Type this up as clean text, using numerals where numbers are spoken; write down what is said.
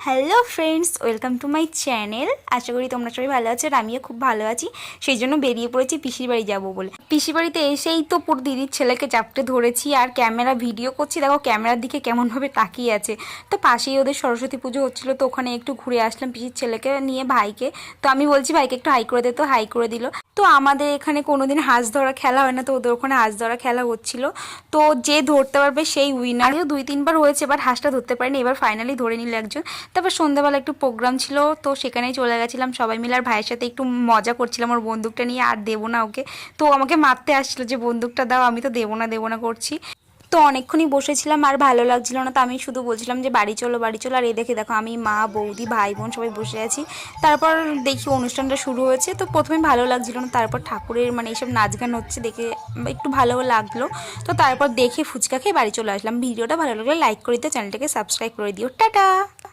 Hello friends, welcome to my channel. আশা করি তোমরা সবাই ভালো আছো আর আমিও খুব ভালো আছি। সেই জন্য বেরিয়ে পড়েছি পিসির বাড়ি যাবো বলে। পিসির বাড়িতে এসেই তো পুরো দিদির ছেলেকে চাপটে ধরেছি আর ক্যামেরা ভিডিও করছি। দেখো ক্যামেরার দিকে কেমনভাবে তাকিয়ে আছে। তো পাশেই ওদের সরস্বতী পুজো হচ্ছিলো, তো ওখানে একটু ঘুরে আসলাম পিসির ছেলেকে নিয়ে, ভাইকে। তো আমি বলছি ভাইকে একটু হাই করে দে, তো হাই করে দিল। তো আমাদের এখানে কোনোদিন হাঁস ধরা খেলা হয় না, তো ওদের ওখানে হাঁস ধরা খেলা হচ্ছিল। তো যে ধরতে পারবে সেই উইনার। আগেও 2-3 বার হয়েছে, বাট হাঁসটা ধরতে পারিনি, এবার ফাইনালি ধরে নিল একজন। তারপর সন্ধ্যাবেলা একটু প্রোগ্রাম ছিল, তো সেখানেই চলে গেছিলাম সবাই মিলে। আর ভাইয়ের সাথে একটু মজা করছিলাম ওর বন্দুকটা নিয়ে, আর দেবো না ওকে। তো আমাকে মারতে আসছিল যে বন্দুকটা দাও, আমি তো দেবো না করছি। তো অনেকক্ষণই বসেছিলাম আর ভালো লাগছিল না, তো আমি শুধু বলছিলাম যে বাড়ি চলো বাড়ি চলো। আর এই দেখো আমি, মা, বৌদি, ভাই বোন সবাই বসে আছি। তারপর দেখি অনুষ্ঠানটা শুরু হয়েছে। তো প্রথমে ভালো লাগছিল না, তারপর ঠাকুরের মানে এইসব নাচ গান হচ্ছে দেখে একটু ভালো লাগলো। তো তারপর দেখে ফুচকা খেয়ে বাড়ি চলে আসলাম। ভিডিওটা ভালো লাগলে লাইক করে দিও, চ্যানেলটাকে সাবস্ক্রাইব করে দিও। টাটা।